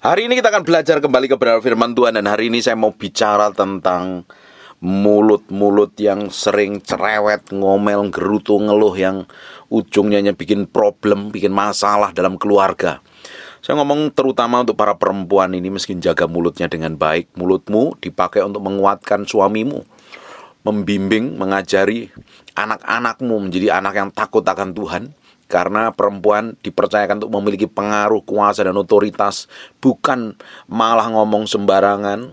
Hari ini kita akan belajar kembali kebenaran firman Tuhan. Dan hari ini saya mau bicara tentang mulut-mulut yang sering cerewet, ngomel, gerutu, ngeluh, yang ujungnya bikin problem, bikin masalah dalam keluarga. Saya ngomong terutama untuk para perempuan ini, mesti jaga mulutnya dengan baik. Mulutmu dipakai untuk menguatkan suamimu, membimbing, mengajari anak-anakmu menjadi anak yang takut akan Tuhan. Karena perempuan dipercayakan untuk memiliki pengaruh, kuasa, dan otoritas. Bukan malah ngomong sembarangan,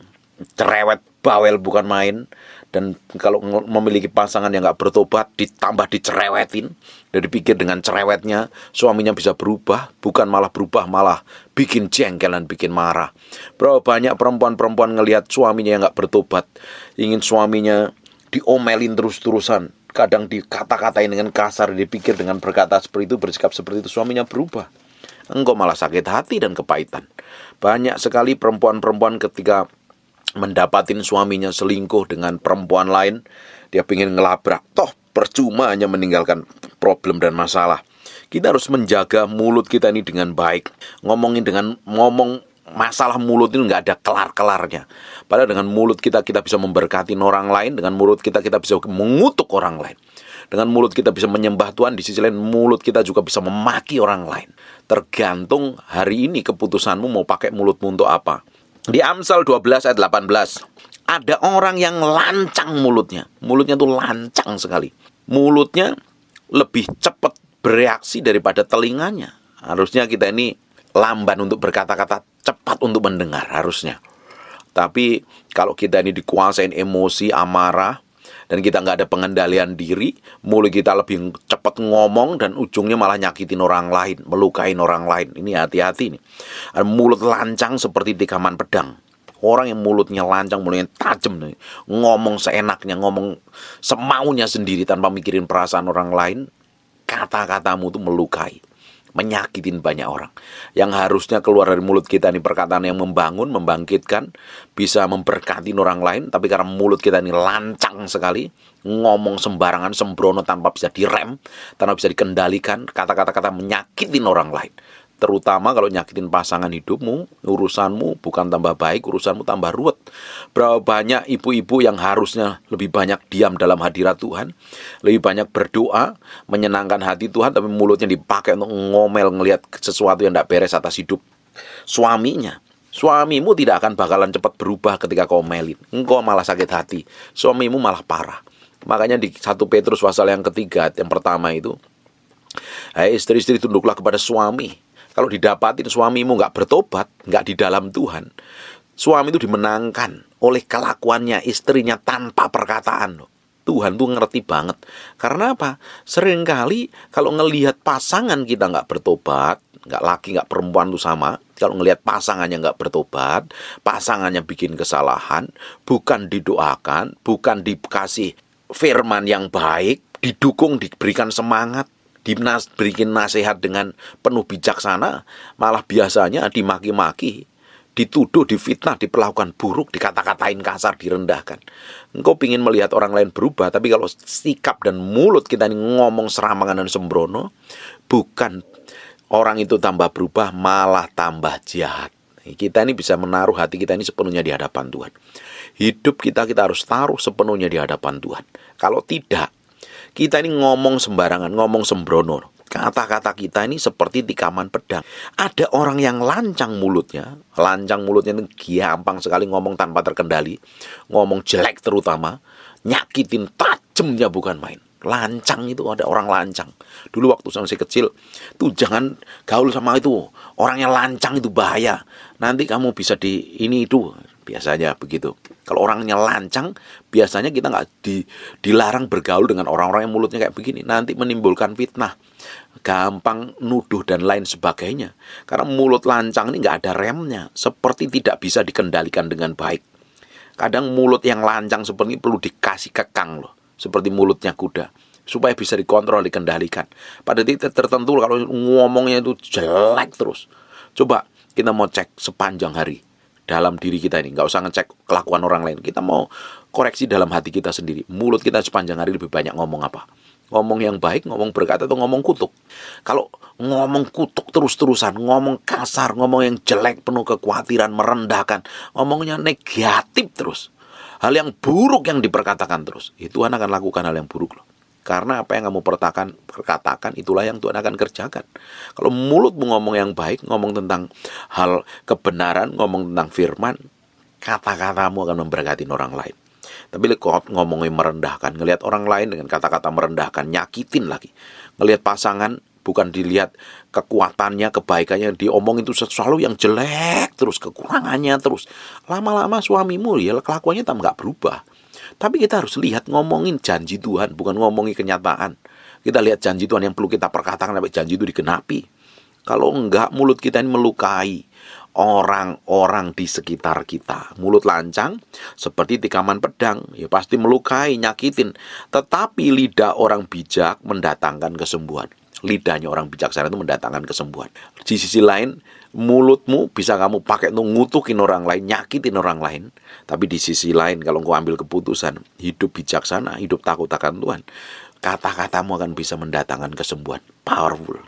cerewet, bawel bukan main. Dan kalau memiliki pasangan yang gak bertobat, ditambah dicerewetin, dan dipikir dengan cerewetnya suaminya bisa berubah. Bukan malah berubah, malah bikin jengkel dan bikin marah. Berapa banyak perempuan-perempuan ngelihat suaminya yang gak bertobat, ingin suaminya diomelin terus-terusan, kadang dikata-katain dengan kasar, dipikir dengan berkata seperti itu, bersikap seperti itu, suaminya berubah. Engkau malah sakit hati dan kepahitan. Banyak sekali perempuan-perempuan ketika mendapatin suaminya selingkuh dengan perempuan lain, dia pengen ngelabrak, toh percuma hanya meninggalkan problem dan masalah. Kita harus menjaga mulut kita ini dengan baik. Ngomong masalah mulut itu nggak ada kelar-kelarnya. Padahal dengan mulut kita bisa memberkati orang lain. Dengan mulut kita bisa mengutuk orang lain. Dengan mulut kita bisa menyembah Tuhan. Di sisi lain mulut kita juga bisa memaki orang lain. Tergantung hari ini keputusanmu mau pakai mulutmu untuk apa. Di Amsal 12 ayat 18, ada orang yang lancang mulutnya. Mulutnya tuh lancang sekali. Mulutnya lebih cepat bereaksi daripada telinganya. Harusnya kita ini lamban untuk berkata-kata, cepat untuk mendengar harusnya. Tapi kalau kita ini dikuasain emosi, amarah, dan kita nggak ada pengendalian diri, mulut kita lebih cepat ngomong dan ujungnya malah nyakitin orang lain, melukain orang lain. Ini hati-hati nih. Mulut lancang seperti tikaman pedang. Orang yang mulutnya lancang, mulutnya tajam nih, ngomong seenaknya, ngomong semaunya sendiri tanpa mikirin perasaan orang lain, kata-katamu tuh melukai, menyakitin banyak orang. Yang harusnya keluar dari mulut kita ini perkataan yang membangun, membangkitkan, bisa memberkati orang lain. Tapi karena mulut kita ini lancang sekali, ngomong sembarangan, sembrono, tanpa bisa direm, tanpa bisa dikendalikan, kata-kata menyakitin orang lain. Terutama kalau nyakitin pasangan hidupmu, urusanmu bukan tambah baik, urusanmu tambah ruwet. Berapa banyak ibu-ibu yang harusnya lebih banyak diam dalam hadirat Tuhan, lebih banyak berdoa, menyenangkan hati Tuhan, tapi mulutnya dipakai untuk ngomel, ngelihat sesuatu yang tidak beres atas hidup suaminya. Suamimu tidak akan bakalan cepat berubah ketika kau melin. Engkau malah sakit hati, suamimu malah parah. Makanya di 1 Petrus pasal yang ketiga, yang pertama itu, hai istri-istri, tunduklah kepada suami. Kalau didapatin suamimu nggak bertobat, nggak di dalam Tuhan, suami itu dimenangkan oleh kelakuannya istrinya tanpa perkataan loh. Tuhan tuh ngerti banget. Karena apa? Seringkali kalau ngelihat pasangan kita nggak bertobat, nggak laki nggak perempuan tuh sama. Kalau ngelihat pasangannya nggak bertobat, pasangannya bikin kesalahan, bukan didoakan, bukan dikasih firman yang baik, didukung, diberikan semangat, diberikan nasihat dengan penuh bijaksana, malah biasanya dimaki-maki, dituduh, difitnah, diperlakukan buruk, dikata-katain kasar, direndahkan. Engkau pingin melihat orang lain berubah, tapi kalau sikap dan mulut kita ini ngomong serampangan dan sembrono, bukan orang itu tambah berubah, malah tambah jahat. Kita ini bisa menaruh hati kita ini sepenuhnya di hadapan Tuhan. Hidup kita harus taruh sepenuhnya di hadapan Tuhan. Kalau tidak, kita ini ngomong sembarangan, ngomong sembrono. Kata-kata kita ini seperti tikaman pedang. Ada orang yang lancang mulutnya itu gampang sekali ngomong tanpa terkendali. Ngomong jelek terutama, nyakitin, tajamnya bukan main. Lancang itu, ada orang lancang. Dulu waktu saya masih kecil, tuh jangan gaul sama itu. Orangnya lancang itu bahaya. Nanti kamu bisa ini itu. Biasanya begitu. Kalau orangnya lancang, biasanya kita nggak dilarang bergaul dengan orang-orang yang mulutnya kayak begini. Nanti menimbulkan fitnah, gampang nuduh dan lain sebagainya. Karena mulut lancang ini nggak ada remnya, seperti tidak bisa dikendalikan dengan baik. Kadang mulut yang lancang seperti ini perlu dikasih kekang loh, seperti mulutnya kuda, supaya bisa dikontrol, dikendalikan. Pada titik tertentu kalau ngomongnya itu jelek terus. Coba kita mau cek sepanjang hari dalam diri kita ini, nggak usah ngecek kelakuan orang lain. Kita mau koreksi dalam hati kita sendiri. Mulut kita sepanjang hari lebih banyak ngomong apa? Ngomong yang baik, ngomong berkat, atau ngomong kutuk? Kalau ngomong kutuk terus-terusan, ngomong kasar, ngomong yang jelek, penuh kekhawatiran, merendahkan, ngomongnya negatif terus, hal yang buruk yang diperkatakan terus, Tuhan akan lakukan hal yang buruk loh. Karena apa yang kamu perkatakan itulah yang Tuhan akan kerjakan. Kalau mulutmu ngomong yang baik, ngomong tentang hal kebenaran, ngomong tentang firman, kata-katamu akan memberkati orang lain. Tapi kalau ngomongnya merendahkan, ngelihat orang lain dengan kata-kata merendahkan, nyakitin lagi. Ngelihat pasangan, bukan dilihat kekuatannya, kebaikannya, diomong itu selalu yang jelek terus, kekurangannya terus. Lama-lama suamimu ya kelakuannya nggak berubah. Tapi kita harus lihat ngomongin janji Tuhan, bukan ngomongin kenyataan. Kita lihat janji Tuhan yang perlu kita perkatakan sampai janji itu digenapi. Kalau enggak, mulut kita ini melukai orang-orang di sekitar kita. Mulut lancang seperti tikaman pedang, ya pasti melukai, nyakitin. Tetapi lidah orang bijak mendatangkan kesembuhan. Lidahnya orang bijaksana itu mendatangkan kesembuhan. Di sisi lain, mulutmu bisa kamu pakai untuk ngutukin orang lain, nyakitin orang lain. Tapi di sisi lain, kalau engkau ambil keputusan hidup bijaksana, hidup takut akan Tuhan, kata-katamu akan bisa mendatangkan kesembuhan. Powerful.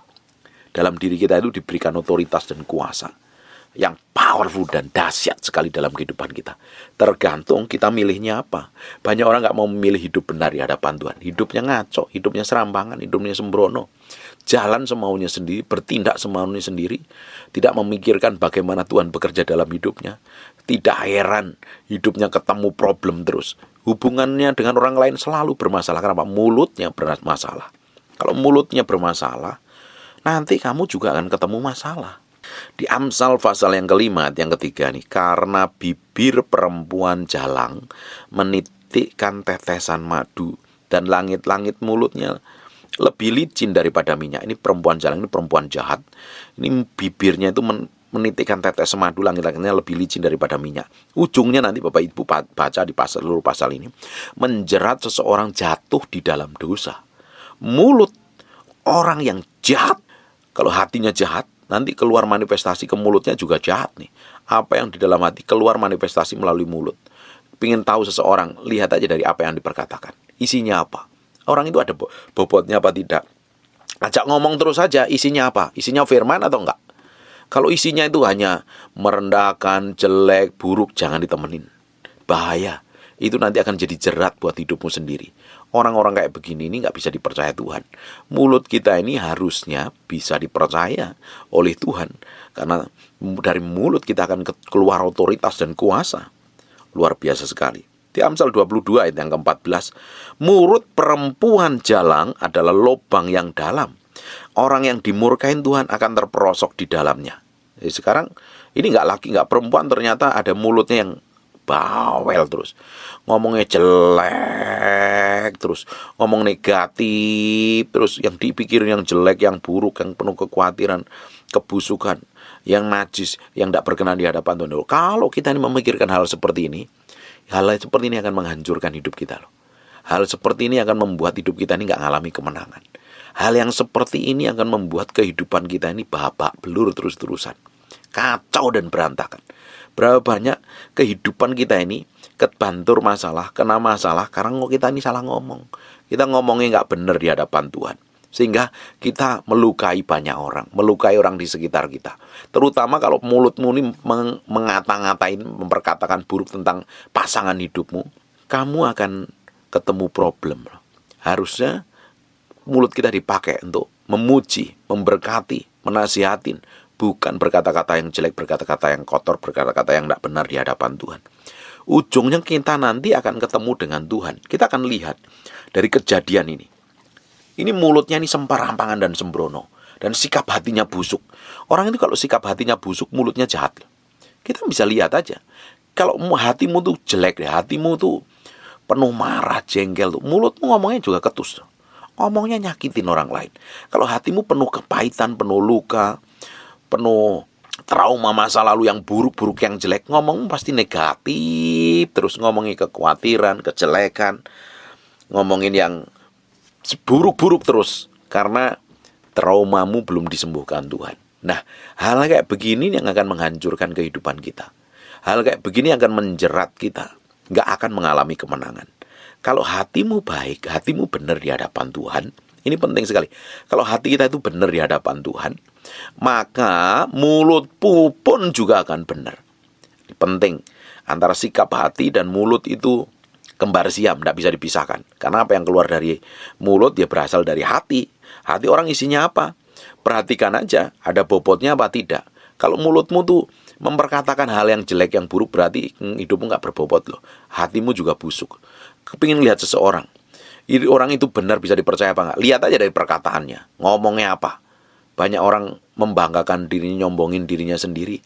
Dalam diri kita itu diberikan otoritas dan kuasa yang powerful dan dahsyat sekali dalam kehidupan kita. Tergantung kita milihnya apa. Banyak orang gak mau memilih hidup benar di hadapan Tuhan. Hidupnya ngaco, hidupnya serampangan, hidupnya sembrono. Jalan semaunya sendiri, bertindak semaunya sendiri. Tidak memikirkan bagaimana Tuhan bekerja dalam hidupnya. Tidak heran hidupnya ketemu problem terus. Hubungannya dengan orang lain selalu bermasalah. Kenapa? Mulutnya bermasalah. Kalau mulutnya bermasalah, nanti kamu juga akan ketemu masalah. Di Amsal pasal yang kelima, yang ketiga nih, karena bibir perempuan jalang menitikkan tetesan madu, dan langit-langit mulutnya lebih licin daripada minyak. Ini perempuan jalang, ini perempuan jahat. Ini bibirnya itu menitikkan tetes madu, langit-langitnya lebih licin daripada minyak. Ujungnya nanti Bapak Ibu baca di seluruh pasal ini, menjerat seseorang jatuh di dalam dosa. Mulut orang yang jahat, kalau hatinya jahat, nanti keluar manifestasi ke mulutnya juga jahat nih. Apa yang di dalam hati keluar manifestasi melalui mulut. Pengen tahu seseorang, lihat aja dari apa yang diperkatakan. Isinya apa? Orang itu ada bobotnya apa tidak? Ajak ngomong terus saja, isinya apa? Isinya firman atau enggak? Kalau isinya itu hanya merendahkan, jelek, buruk, jangan ditemenin. Bahaya. Itu nanti akan jadi jerat buat hidupmu sendiri. Orang-orang kayak begini ini nggak bisa dipercaya Tuhan. Mulut kita ini harusnya bisa dipercaya oleh Tuhan. Karena dari mulut kita akan keluar otoritas dan kuasa. Luar biasa sekali. Di Amsal 22 ayat yang ke-14. Mulut perempuan jalang adalah lubang yang dalam. Orang yang dimurkain Tuhan akan terperosok di dalamnya. Jadi sekarang ini nggak perempuan, ternyata ada mulutnya yang bawel terus, ngomongnya jelek terus, ngomong negatif terus, yang dipikirin yang jelek, yang buruk, yang penuh kekhawatiran, kebusukan, yang najis, yang tidak berkenan di hadapan Tuhan. Kalau kita ini memikirkan hal seperti ini, hal seperti ini akan menghancurkan hidup kita loh. Hal seperti ini akan membuat hidup kita ini nggak ngalami kemenangan. Hal yang seperti ini akan membuat kehidupan kita ini babak belur terus-terusan, kacau dan berantakan. Berapa banyak kehidupan kita ini kebantur masalah, kena masalah karena kita ini salah ngomong. Kita ngomongnya nggak benar di hadapan Tuhan, sehingga kita melukai banyak orang, melukai orang di sekitar kita. Terutama kalau mulutmu ini mengata-ngatain, memperkatakan buruk tentang pasangan hidupmu, kamu akan ketemu problem. Harusnya mulut kita dipakai untuk memuji, memberkati, menasihatin, bukan berkata-kata yang jelek, berkata-kata yang kotor, berkata-kata yang tidak benar di hadapan Tuhan. Ujungnya kita nanti akan ketemu dengan Tuhan. Kita akan lihat dari kejadian ini. Ini mulutnya ini sembarangan dan sembrono. Dan sikap hatinya busuk. Orang itu kalau sikap hatinya busuk, mulutnya jahat. Kita bisa lihat aja. Kalau hatimu tuh jelek, hatimu tuh penuh marah, jengkel, mulutmu ngomongnya juga ketus. Ngomongnya nyakitin orang lain. Kalau hatimu penuh kepahitan, penuh luka, penuh trauma masa lalu yang buruk-buruk, yang jelek, ngomong pasti negatif, terus ngomongin kekhawatiran, kejelekan, ngomongin yang buruk-buruk terus, karena traumamu belum disembuhkan Tuhan. Nah, hal kayak begini yang akan menghancurkan kehidupan kita. Hal kayak begini akan menjerat kita, nggak akan mengalami kemenangan. Kalau hatimu baik, hatimu benar di hadapan Tuhan, ini penting sekali. Kalau hati kita itu benar di hadapan Tuhan, maka mulutmu pun juga akan benar. Ini penting. Antara sikap hati dan mulut itu kembar siam, tidak bisa dipisahkan. Karena apa yang keluar dari mulut, dia berasal dari hati. Hati orang isinya apa? Perhatikan aja, ada bobotnya apa tidak. Kalau mulutmu tuh memperkatakan hal yang jelek, yang buruk, berarti hidupmu nggak berbobot loh. Hatimu juga busuk. Kepingin lihat seseorang, orang itu benar bisa dipercaya apa nggak? Lihat aja dari perkataannya, ngomongnya apa. Banyak orang membanggakan dirinya, nyombongin dirinya sendiri,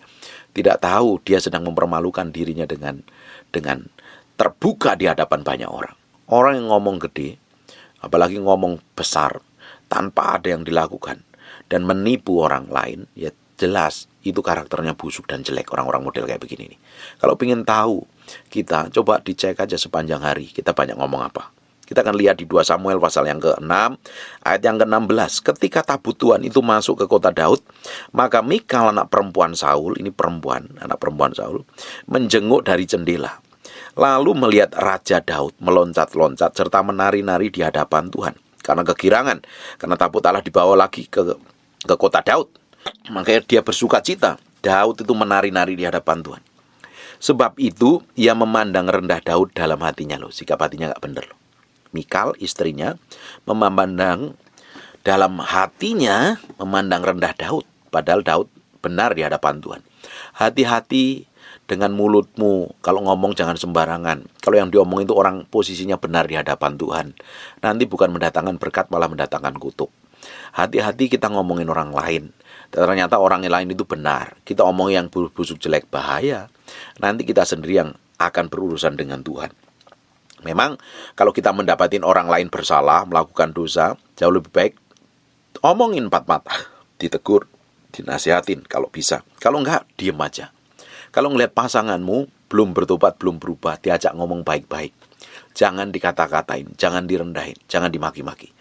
tidak tahu dia sedang mempermalukan dirinya dengan terbuka di hadapan banyak orang. Orang yang ngomong gede, apalagi ngomong besar, tanpa ada yang dilakukan, dan menipu orang lain, ya jelas itu karakternya busuk dan jelek, orang-orang model kayak begini nih. Kalau ingin tahu, kita coba dicek aja sepanjang hari, kita banyak ngomong apa. Kita akan lihat di 2 Samuel pasal yang ke-6, ayat yang ke-16. Ketika tabut Tuhan itu masuk ke kota Daud, maka Mikal anak perempuan Saul, ini perempuan, anak perempuan Saul, menjenguk dari jendela. Lalu melihat Raja Daud meloncat-loncat serta menari-nari di hadapan Tuhan. Karena kegirangan, karena tabut Allah dibawa lagi ke kota Daud. Makanya dia bersuka cita. Daud itu menari-nari di hadapan Tuhan. Sebab itu ia memandang rendah Daud dalam hatinya loh. Sikap hatinya gak bener loh. Mikal istrinya memandang dalam hatinya, memandang rendah Daud. Padahal Daud benar di hadapan Tuhan. Hati-hati dengan mulutmu. Kalau ngomong jangan sembarangan. Kalau yang diomong itu orang posisinya benar di hadapan Tuhan, nanti bukan mendatangkan berkat, malah mendatangkan kutuk. Hati-hati kita ngomongin orang lain, ternyata orang lain itu benar, kita omong yang busuk jelek, bahaya. Nanti kita sendiri yang akan berurusan dengan Tuhan. Memang kalau kita mendapatin orang lain bersalah, melakukan dosa, jauh lebih baik omongin 4 mata, ditegur, dinasihatin kalau bisa. Kalau enggak, diem aja. Kalau ngelihat pasanganmu belum bertobat, belum berubah, diajak ngomong baik-baik. Jangan dikata-katain, jangan direndahin, jangan dimaki-maki.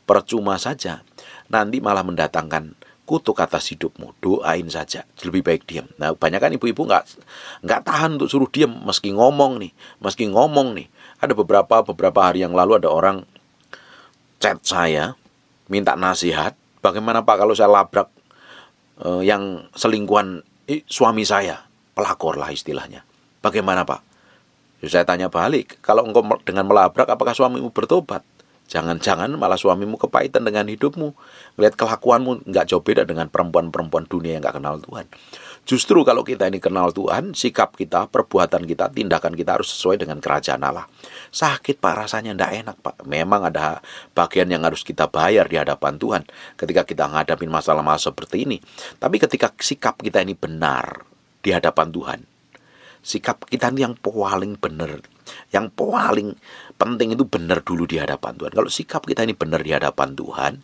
Percuma saja, nanti malah mendatangkan kutuk atas hidupmu. Doain saja, lebih baik diam. Nah, banyak kan ibu-ibu nggak tahan untuk suruh diam, meski ngomong nih. Ada beberapa hari yang lalu ada orang chat saya, minta nasihat. Bagaimana Pak kalau saya labrak yang selingkuhan suami saya, pelakor lah istilahnya. Bagaimana Pak? Saya tanya balik, kalau engkau dengan melabrak, apakah suamimu bertobat? Jangan-jangan malah suamimu kepahitan dengan hidupmu. Lihat kelakuanmu nggak jauh beda dengan perempuan-perempuan dunia yang nggak kenal Tuhan. Justru kalau kita ini kenal Tuhan, sikap kita, perbuatan kita, tindakan kita harus sesuai dengan kerajaan Allah. Sakit Pak, rasanya nggak enak Pak. Memang ada bagian yang harus kita bayar di hadapan Tuhan ketika kita menghadapi masalah-masalah seperti ini. Tapi ketika sikap kita ini benar di hadapan Tuhan, sikap kita ini yang paling benar, yang paling penting itu benar dulu di hadapan Tuhan. Kalau sikap kita ini benar di hadapan Tuhan,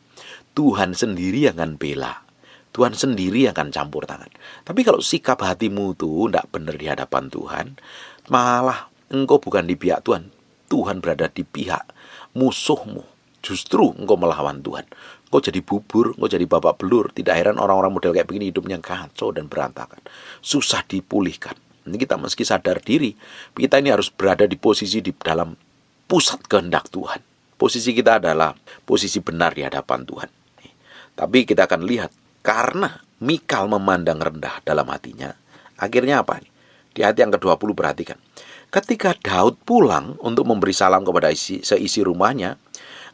Tuhan sendiri yang akan bela, Tuhan sendiri yang akan campur tangan. Tapi kalau sikap hatimu tuh tidak benar di hadapan Tuhan, malah engkau bukan di pihak Tuhan, Tuhan berada di pihak musuhmu. Justru engkau melawan Tuhan. Engkau jadi bubur, engkau jadi babak belur. Tidak heran orang-orang model kayak begini hidupnya kacau dan berantakan, susah dipulihkan. Ini kita meski sadar diri, kita ini harus berada di posisi di dalam pusat kehendak Tuhan. Posisi kita adalah posisi benar di hadapan Tuhan. Tapi kita akan lihat, karena Mikal memandang rendah dalam hatinya, akhirnya apa nih? Di ayat yang ke-20 perhatikan. Ketika Daud pulang untuk memberi salam kepada seisi rumahnya,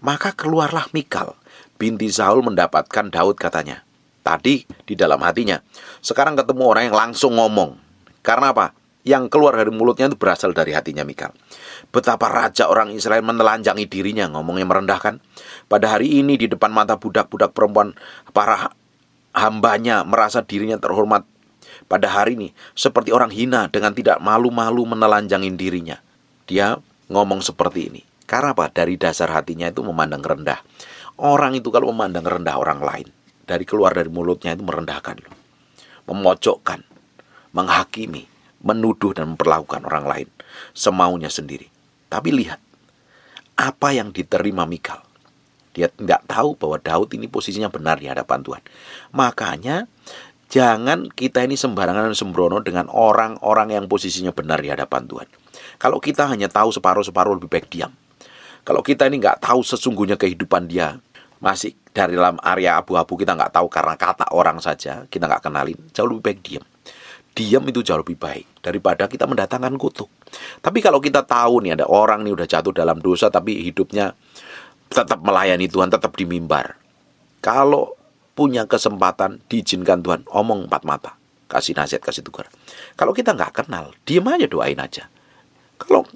maka keluarlah Mikal, binti Saul mendapatkan Daud, katanya. Tadi di dalam hatinya, sekarang ketemu orang yang langsung ngomong. Karena apa? Yang keluar dari mulutnya itu berasal dari hatinya Mikal. Betapa raja orang Israel menelanjangi dirinya, ngomongnya merendahkan. Pada hari ini di depan mata budak-budak perempuan, para hambanya merasa dirinya terhormat. Pada hari ini seperti orang hina dengan tidak malu-malu menelanjangi dirinya. Dia ngomong seperti ini. Karena apa? Dari dasar hatinya itu memandang rendah. Orang itu kalau memandang rendah orang lain, dari keluar dari mulutnya itu merendahkan, memojokkan, menghakimi, menuduh dan memperlakukan orang lain semaunya sendiri. Tapi lihat apa yang diterima Mikal. Dia tidak tahu bahwa Daud ini posisinya benar di hadapan Tuhan. Makanya jangan kita ini sembarangan dan sembrono dengan orang-orang yang posisinya benar di hadapan Tuhan. Kalau kita hanya tahu separuh-separuh, lebih baik diam. Kalau kita ini nggak tahu sesungguhnya kehidupan dia, masih dari dalam area abu-abu, kita nggak tahu karena kata orang saja, kita nggak kenalin, jauh lebih baik diam. Diam itu jauh lebih baik daripada kita mendatangkan kutuk. Tapi kalau kita tahu nih ada orang nih udah jatuh dalam dosa tapi hidupnya tetap melayani Tuhan, tetap di mimbar. Kalau punya kesempatan diizinkan Tuhan, omong empat mata, kasih nasihat, kasih tegur. Kalau kita nggak kenal, diam aja, doain aja. Kalau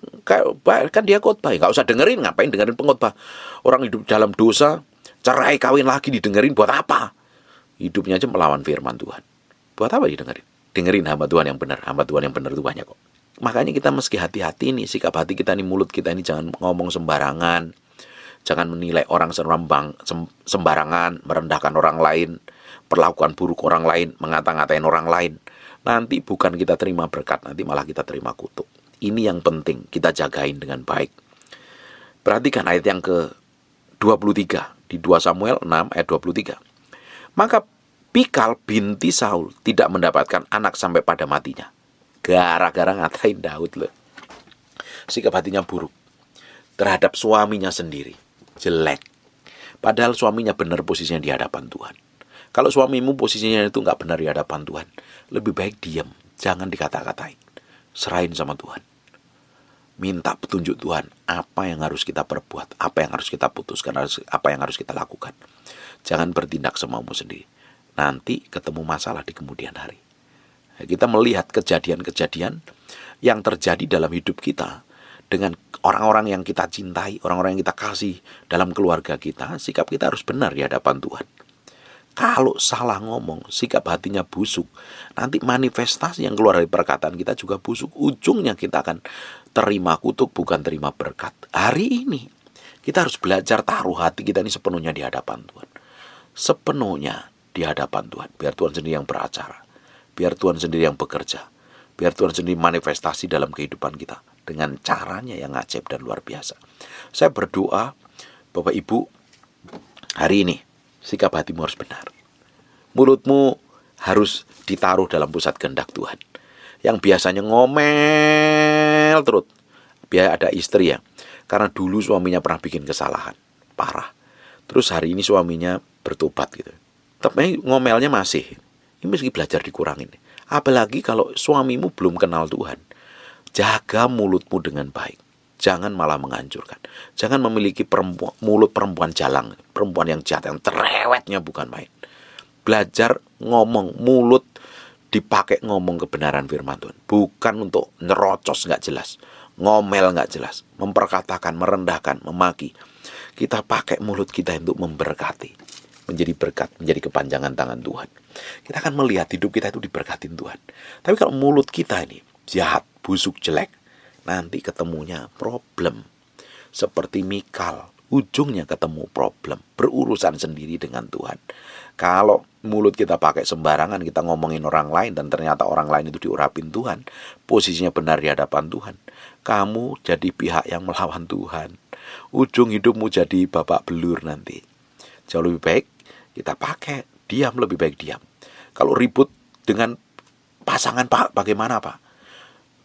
kan dia khotbah, nggak usah dengerin, ngapain dengerin pengkhotbah? Orang hidup dalam dosa, cerai kawin lagi didengerin buat apa? Hidupnya aja melawan firman Tuhan. Buat apa didengerin? Dengerin hamba Tuhan yang benar. Hamba Tuhan yang benar itu banyak kok. Makanya kita mesti hati-hati nih, sikap hati kita nih, mulut kita ini jangan ngomong sembarangan. Jangan menilai orang sembarangan, merendahkan orang lain, perlakuan buruk orang lain, mengata-ngatain orang lain. Nanti bukan kita terima berkat, nanti malah kita terima kutuk. Ini yang penting, kita jagain dengan baik. Perhatikan ayat yang ke-23 di 2 Samuel 6 ayat 23. Maka Mikal binti Saul tidak mendapatkan anak sampai pada matinya. Gara-gara ngatain Daud loh. Sikap hatinya buruk terhadap suaminya sendiri, jelek. Padahal suaminya benar posisinya di hadapan Tuhan. Kalau suamimu posisinya itu nggak benar di hadapan Tuhan, lebih baik diam, jangan dikata-katain. Serahin sama Tuhan. Minta petunjuk Tuhan, apa yang harus kita perbuat, apa yang harus kita putuskan, apa yang harus kita lakukan. Jangan bertindak semaumu sendiri. Nanti ketemu masalah di kemudian hari. Kita melihat kejadian-kejadian yang terjadi dalam hidup kita dengan orang-orang yang kita cintai, orang-orang yang kita kasih dalam keluarga kita. Sikap kita harus benar di hadapan Tuhan. Kalau salah ngomong, sikap hatinya busuk, nanti manifestasi yang keluar dari perkataan kita juga busuk. Ujungnya kita akan terima kutuk, bukan terima berkat. Hari ini kita harus belajar taruh hati kita ini sepenuhnya di hadapan Tuhan. Sepenuhnya di hadapan Tuhan. Biar Tuhan sendiri yang beracara. Biar Tuhan sendiri yang bekerja. Biar Tuhan sendiri manifestasi dalam kehidupan kita dengan caranya yang ajaib dan luar biasa. Saya berdoa, Bapak Ibu, hari ini sikap hatimu harus benar. Mulutmu harus ditaruh dalam pusat kehendak Tuhan. Yang biasanya ngomel terus. Biar ada istri ya. Karena dulu suaminya pernah bikin kesalahan. Parah. Terus hari ini suaminya bertobat gitu. Tapi ngomelnya masih. Ini mesti belajar dikurangin. Apalagi kalau suamimu belum kenal Tuhan. Jaga mulutmu dengan baik. Jangan malah menghancurkan. Jangan memiliki mulut perempuan jalang. Perempuan yang jahat, yang cerewetnya bukan main. Belajar ngomong, mulut dipakai ngomong kebenaran firman Tuhan. Bukan untuk nyerocos gak jelas. Ngomel gak jelas. Memperkatakan, merendahkan, memaki. Kita pakai mulut kita untuk memberkati. Menjadi berkat, menjadi kepanjangan tangan Tuhan. Kita akan melihat hidup kita itu diberkatin Tuhan. Tapi kalau mulut kita ini jahat, busuk, jelek, nanti ketemunya problem. Seperti Mikal, ujungnya ketemu problem. Berurusan sendiri dengan Tuhan. Kalau mulut kita pakai sembarangan, kita ngomongin orang lain, dan ternyata orang lain itu diurapin Tuhan, posisinya benar di hadapan Tuhan, kamu jadi pihak yang melawan Tuhan. Ujung hidupmu jadi babak belur nanti. Jauh lebih baik kita pakai diam, lebih baik diam. Kalau ribut dengan pasangan Pak, bagaimana Pak?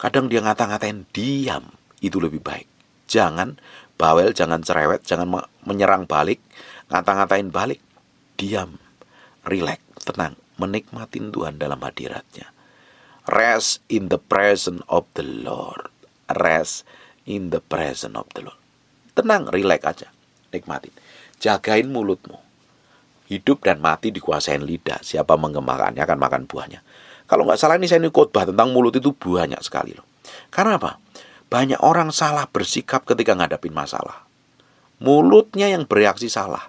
Kadang dia ngata-ngatain, diam, itu lebih baik. Jangan bawel, jangan cerewet, jangan menyerang balik, ngata-ngatain balik. Diam, relax, tenang, menikmatin Tuhan dalam hadiratnya. Rest in the presence of the Lord. Rest in the presence of the Lord. Tenang, relax aja, nikmatin. Jagain mulutmu. Hidup dan mati dikuasain lidah. Siapa mengemakannya akan makan buahnya. Kalau nggak salah ini saya khotbah tentang mulut itu banyak sekali loh. Karena apa? Banyak orang salah bersikap ketika ngadapin masalah. Mulutnya yang bereaksi salah.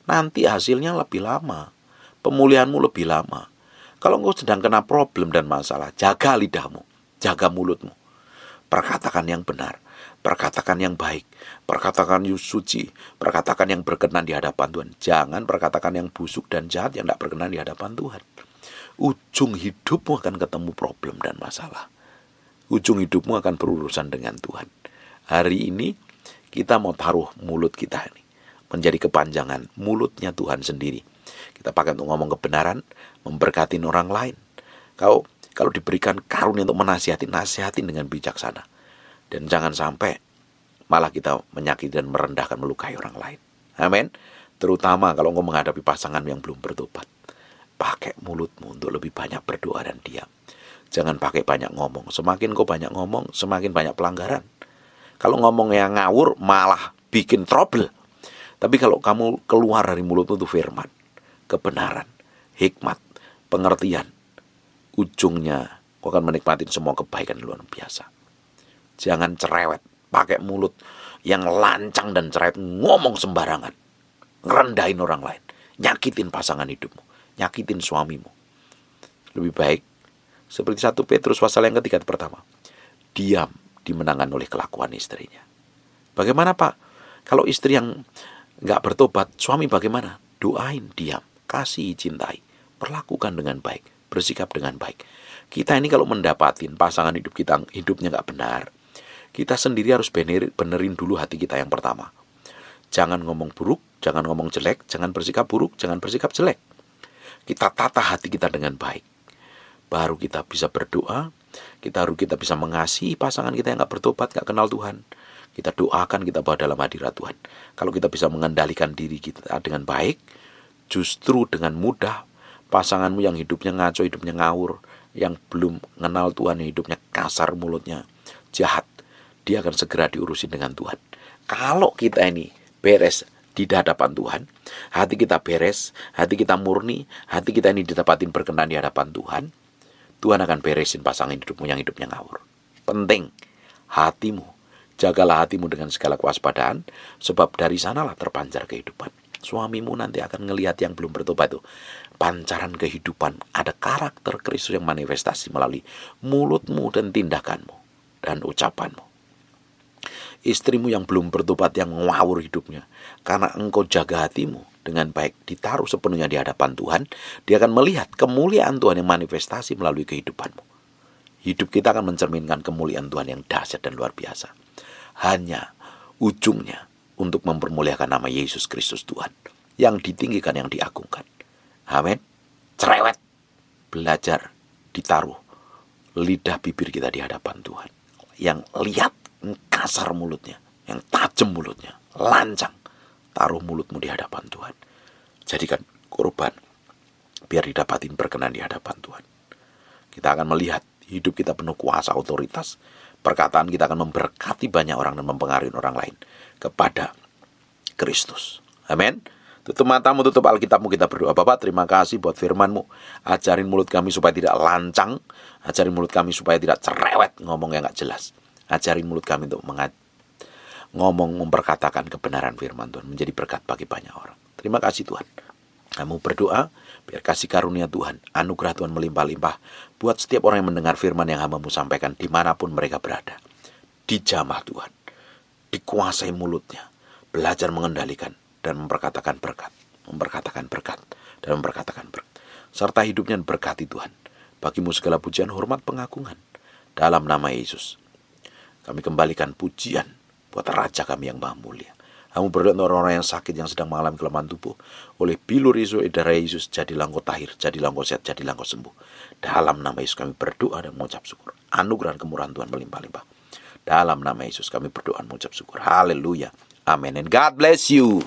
Nanti hasilnya lebih lama. Pemulihanmu lebih lama. Kalau engkau sedang kena problem dan masalah, jaga lidahmu. Jaga mulutmu. Perkatakan yang benar. Perkatakan yang baik. Perkatakan yang suci. Perkatakan yang berkenan di hadapan Tuhan. Jangan perkatakan yang busuk dan jahat yang tidak berkenan di hadapan Tuhan. Ujung hidupmu akan ketemu problem dan masalah. Ujung hidupmu akan berurusan dengan Tuhan. Hari ini kita mau taruh mulut kita ini menjadi kepanjangan mulutnya Tuhan sendiri. Kita pakai untuk ngomong kebenaran, memberkatin orang lain. Kalau diberikan karunia untuk menasihatin, nasihatin dengan bijaksana. Dan jangan sampai malah kita menyakiti dan merendahkan, melukai orang lain. Amin. Terutama kalau engkau menghadapi pasangan yang belum bertobat. Pakai mulutmu untuk lebih banyak berdoa dan diam. Jangan pakai banyak ngomong. Semakin kau banyak ngomong, semakin banyak pelanggaran. Kalau ngomong yang ngawur, malah bikin trouble. Tapi kalau kamu keluar dari mulutmu itu firman, kebenaran, hikmat, pengertian, ujungnya kau akan menikmati semua kebaikan luar biasa. Jangan cerewet, pakai mulut yang lancang dan cerewet, ngomong sembarangan, ngerendahin orang lain, nyakitin pasangan hidupmu, nyakitin suamimu. Lebih baik seperti 1 Petrus pasal yang ketiga pertama, diam dimenangkan oleh kelakuan istrinya. Bagaimana Pak? Kalau istri yang gak bertobat, suami bagaimana? Doain, diam, kasih, cintai, perlakukan dengan baik, bersikap dengan baik. Kita ini kalau mendapatin pasangan hidup kita hidupnya gak benar, kita sendiri harus benerin dulu hati kita yang pertama. Jangan ngomong buruk, jangan ngomong jelek, jangan bersikap buruk, jangan bersikap jelek. Kita tata hati kita dengan baik. Baru kita bisa berdoa, kita bisa mengasihi pasangan kita yang gak bertobat, gak kenal Tuhan. Kita doakan, kita bawa dalam hadirat Tuhan. Kalau kita bisa mengendalikan diri kita dengan baik, justru dengan mudah pasanganmu yang hidupnya ngaco, hidupnya ngawur, yang belum kenal Tuhan, yang hidupnya kasar mulutnya, jahat, dia akan segera diurusin dengan Tuhan. Kalau kita ini beres di hadapan Tuhan, hati kita beres, hati kita murni, hati kita ini didapatin berkenan di hadapan Tuhan, Tuhan akan beresin pasangan hidupmu yang hidupnya ngawur. Penting, hatimu. Jagalah hatimu dengan segala kewaspadaan, sebab dari sanalah terpancar kehidupan. Suamimu nanti akan ngelihat yang belum bertobat itu. Pancaran kehidupan, ada karakter Kristus yang manifestasi melalui mulutmu dan tindakanmu dan ucapanmu. Istrimu yang belum bertobat, yang ngawur hidupnya, karena engkau jaga hatimu dengan baik, ditaruh sepenuhnya di hadapan Tuhan, dia akan melihat kemuliaan Tuhan yang manifestasi melalui kehidupanmu. Hidup kita akan mencerminkan kemuliaan Tuhan yang dahsyat dan luar biasa. Hanya ujungnya untuk mempermuliakan nama Yesus Kristus Tuhan, yang ditinggikan, yang diagungkan. Amin. Cerewet, belajar, ditaruh lidah bibir kita di hadapan Tuhan. Yang lihat, kasar mulutnya, yang tajam mulutnya, lancang, taruh mulutmu di hadapan Tuhan. Jadikan korban, biar didapatin berkenan di hadapan Tuhan. Kita akan melihat hidup kita penuh kuasa otoritas. Perkataan kita akan memberkati banyak orang dan mempengaruhi orang lain kepada Kristus. Amin. Tutup matamu, tutup Alkitabmu, kita berdoa. Bapak, terima kasih buat firman-Mu. Ajarin mulut kami supaya tidak lancang. Ajarin mulut kami supaya tidak cerewet, ngomong yang gak jelas. Ajarin mulut kami untuk ngomong, memperkatakan kebenaran firman Tuhan, menjadi berkat bagi banyak orang. Terima kasih Tuhan. Kamu berdoa, biar kasih karunia Tuhan, anugerah Tuhan melimpah-limpah buat setiap orang yang mendengar firman yang hamba-Mu sampaikan dimanapun mereka berada. Dijamah Tuhan, dikuasai mulutnya, belajar mengendalikan dan memperkatakan berkat, dan memperkatakan berkat. Serta hidupnya berkati Tuhan. Bagi-Mu segala pujian, hormat, pengagungan. Dalam nama Yesus, kami kembalikan pujian buat Raja kami yang maha mulia. Kamu berdoa untuk orang-orang yang sakit, yang sedang mengalami kelemahan tubuh. Oleh bilur Yesus, darah Yesus, jadilah engkau tahir, jadilah engkau sehat, jadilah engkau sembuh. Dalam nama Yesus kami berdoa dan mengucap syukur. Anugerah kemurahan Tuhan melimpah-limpah. Dalam nama Yesus kami berdoa dan mengucap syukur. Haleluya. Amin. And God bless you.